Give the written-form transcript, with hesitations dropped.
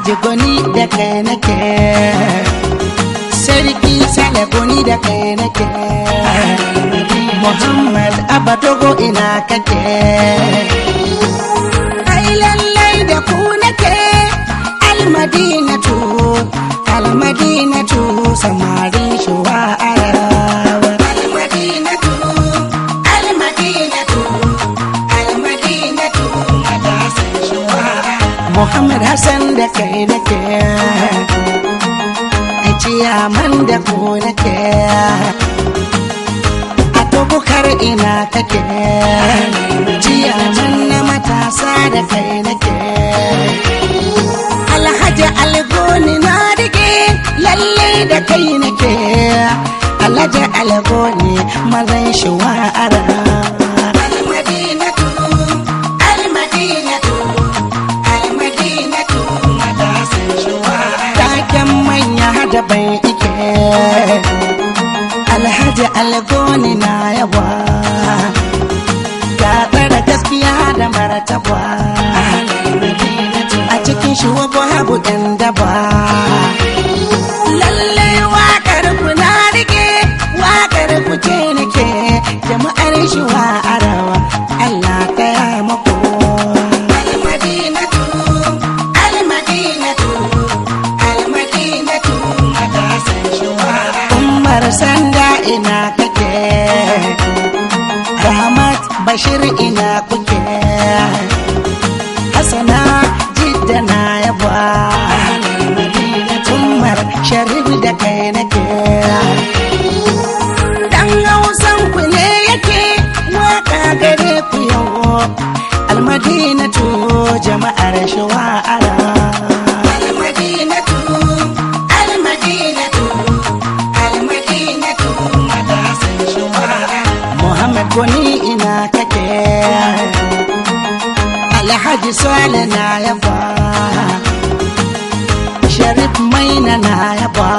Alhaji Goni da kai nake, Sarki Sale Goni da kai nake, Muhammad Abba Dogo ina kake. Ai lallai da ku nake, Almadinatu, Almadinatu samarin shuwa arawa. Almadinatu, Almadinatu, Almadinatu matasan shuwa. Muhammad Hassan da kai nake, ai ciyaman da ku nake, a Bukar ina kake, ciyaman na matasa da kai nake. Alhaji Algoni na rike, lalle da kai nake, Alhaji Algoni mazan shuwa arawa. Almadinatu, Almadinatu, Almadinatu matasan shuwa. Taken manya da bai ike, Alhaji Algoni na yawa, ya tsara gaskiya da martaba, a cikin shi babu ɗan daba. Lalle waƙar ku na rike, waƙar ku ce nake, jama'ar shi wa arawa, Allah ta ya mako. Almadinatu, Almadinatu, Almadinatu matasan shi wa. Umar Sanda ina kake, Rahmat Bashir ina kuke, Hassana Jidda na yaba, Umar Sharif da kai nake. Dan Hausan ku ne yake, waka gare ku yau, Almadinatu jama'ar shuwa arawa. Almadinatu, Almadinatu, Almadinatu matasan shuwa. Muhammad Goni ina kake, Alhaji Sale na yaba, Sharif Maina na yaba,